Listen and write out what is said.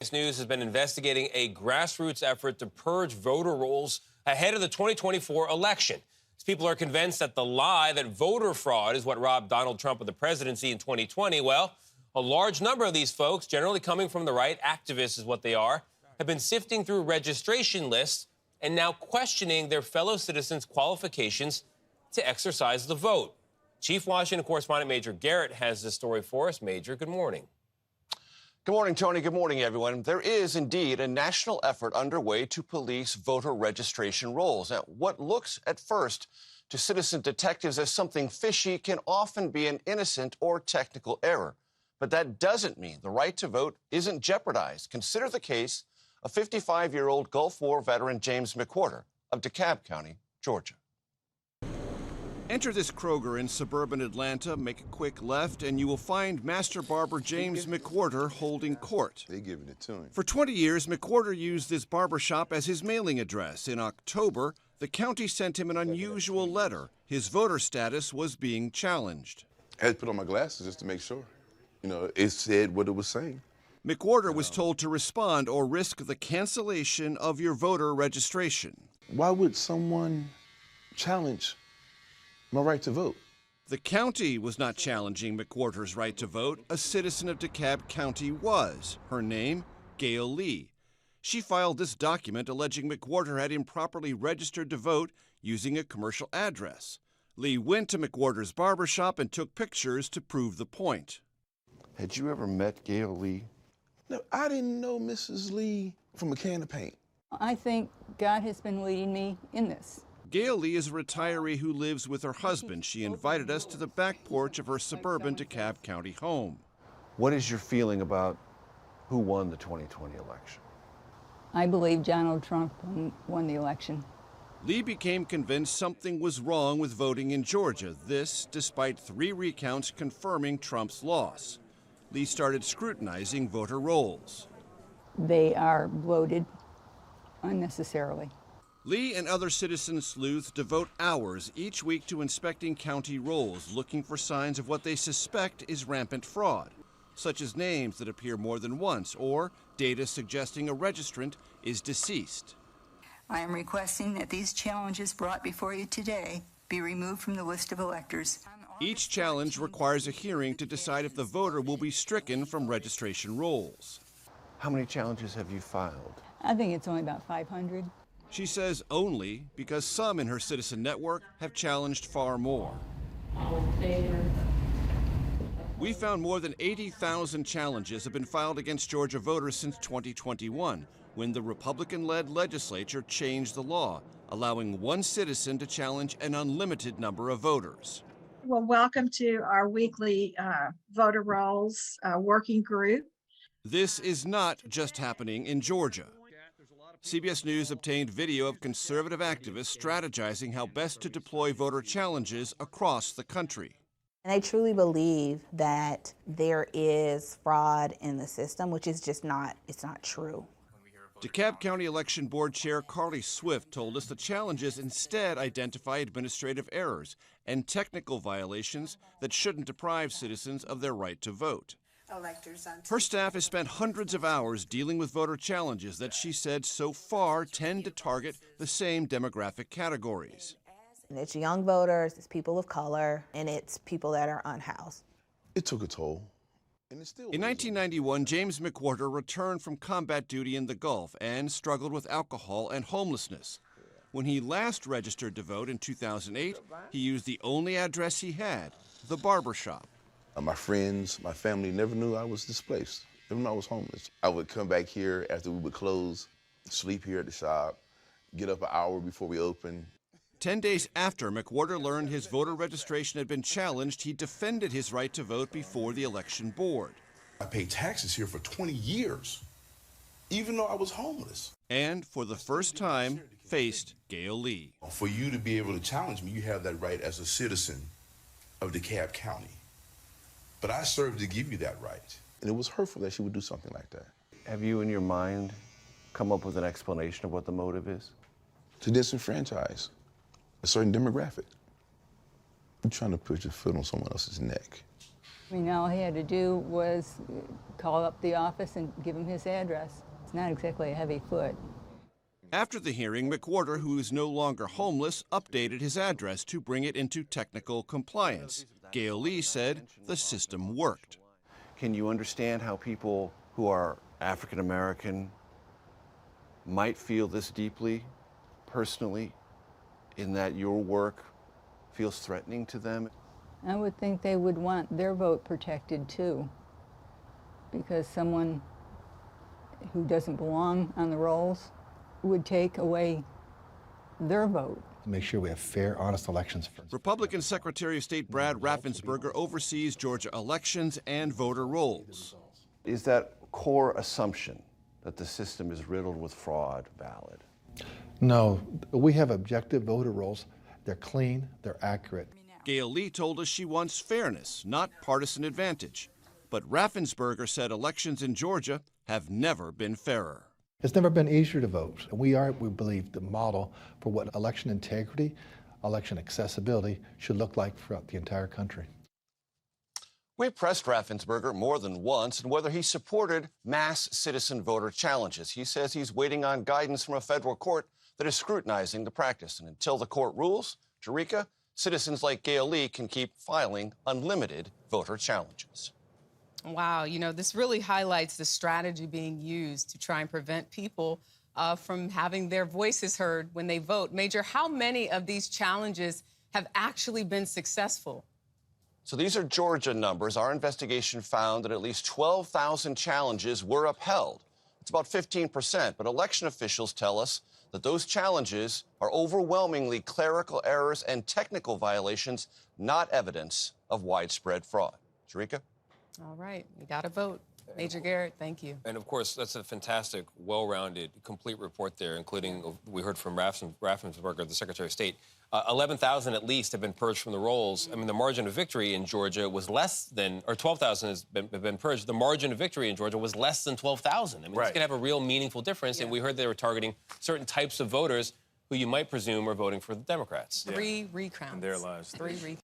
CBS News has been investigating a grassroots effort to purge voter rolls ahead of the 2024 election. As people are convinced that the lie that voter fraud is what robbed Donald Trump of the presidency in 2020, well, a large number of these folks, generally coming from the right, activists is what they are, have been sifting through registration lists and now questioning their fellow citizens' qualifications to exercise the vote. Chief Washington correspondent Major Garrett has this story for us. Major, good morning. Good morning, Tony. Good morning, everyone. There is indeed a national effort underway to police voter registration rolls. Now, what looks at first to citizen detectives as something fishy can often be an innocent or technical error. But that doesn't mean the right to vote isn't jeopardized. Consider the case of 55-year-old Gulf War veteran James McWhorter of DeKalb County, Georgia. Enter this Kroger in suburban Atlanta, make a quick left, and you will find Master Barber James McWhorter holding court. They're giving it to him. For 20 years, McWhorter used this barbershop as his mailing address. In October, the county sent him an unusual letter. His voter status was being challenged. I had to put on my glasses just to make sure. You know, it said what it was saying. McWhorter was told to respond or risk the cancellation of your voter registration. Why would someone challenge my right to vote? The county was not challenging McWhorter's right to vote. A citizen of DeKalb County was. Her name, Gail Lee. She filed this document alleging McWhorter had improperly registered to vote using a commercial address. Lee went to McWhorter's barbershop and took pictures to prove the point. Had you ever met Gail Lee? No, I didn't know Mrs. Lee from a can of paint. I think God has been leading me in this. Gail Lee is a retiree who lives with her husband. She invited us to the back porch of her suburban DeKalb County home. What is your feeling about who won the 2020 election? I believe Donald Trump won the election. Lee became convinced something was wrong with voting in Georgia, this despite 3 recounts confirming Trump's loss. Lee started scrutinizing voter rolls. They are bloated unnecessarily. Lee and other citizen sleuths devote hours each week to inspecting county rolls, looking for signs of what they suspect is rampant fraud, such as names that appear more than once or data suggesting a registrant is deceased. I am requesting that these challenges brought before you today be removed from the list of electors. Each challenge requires a hearing to decide if the voter will be stricken from registration rolls. How many challenges have you filed? I think it's only about 500. She says only because some in her citizen network have challenged far more. We found more than 80,000 challenges have been filed against Georgia voters since 2021, when the Republican-led legislature changed the law, allowing one citizen to challenge an unlimited number of voters. Well, welcome to our weekly voter rolls working group. This is not just happening in Georgia. CBS News obtained video of conservative activists strategizing how best to deploy voter challenges across the country. And I truly believe that there is fraud in the system, which is just not true. DeKalb County Election Board Chair Carly Swift told us the challenges instead identify administrative errors and technical violations that shouldn't deprive citizens of their right to vote. Her staff has spent hundreds of hours dealing with voter challenges that she said so far tend to target the same demographic categories. It's young voters, it's people of color, and it's people that are unhoused. It took a toll. And it still In 1991, James McWhorter returned from combat duty in the Gulf and struggled with alcohol and homelessness. When he last registered to vote in 2008, he used the only address he had, the barbershop. My friends, my family never knew I was displaced, even though I was homeless. I would come back here after we would close, sleep here at the shop, get up an hour before we open. 10 days after McWhorter learned his voter registration had been challenged, he defended his right to vote before the election board. I paid taxes here for 20 years, even though I was homeless. And for the first time, faced Gail Lee. For you to be able to challenge me, you have that right as a citizen of DeKalb County. But I served to give you that right. And it was hurtful that she would do something like that. Have you, in your mind, come up with an explanation of what the motive is? To disenfranchise a certain demographic. You're trying to put your foot on someone else's neck. I mean, all he had to do was call up the office and give him his address. It's not exactly a heavy foot. After the hearing, McWhorter, who is no longer homeless, updated his address to bring it into technical compliance. Gail Lee said the system worked. Can you understand how people who are African American might feel this deeply, personally, in that your work feels threatening to them? I would think they would want their vote protected too, because someone who doesn't belong on the rolls would take away their vote. Make sure we have fair, honest elections. Republican Secretary of State Brad Raffensperger oversees Georgia elections and voter rolls. Is that core assumption that the system is riddled with fraud valid? No, we have objective voter rolls. They're clean, they're accurate. Gail Lee told us she wants fairness, not partisan advantage. But Raffensperger said elections in Georgia have never been fairer. It's never been easier to vote. We believe, the model for what election integrity, election accessibility should look like throughout the entire country. We pressed Raffensperger more than once on whether he supported mass citizen voter challenges. He says he's waiting on guidance from a federal court that is scrutinizing the practice. And until the court rules, Jerika, citizens like Gail Lee can keep filing unlimited voter challenges. Wow, you know, this really highlights the strategy being used to try and prevent people from having their voices heard when they vote. Major, how many of these challenges have actually been successful? So these are Georgia numbers. Our investigation found that at least 12,000 challenges were upheld. It's about 15%, but election officials tell us that those challenges are overwhelmingly clerical errors and technical violations, not evidence of widespread fraud. Jerika? All right, we got to vote. Major Garrett, thank you. And of course, that's a fantastic, well-rounded, complete report there, including, we heard from Raffensperger, the Secretary of State. 11,000 at least have been purged from the rolls. I mean, the margin of victory in Georgia was less than, or 12,000 has been purged. The margin of victory in Georgia was less than 12,000. I mean, It's going to have a real meaningful difference. Yeah. And we heard they were targeting certain types of voters who you might presume are voting for the Democrats. 3 recounts. In their lives. 3 recounts.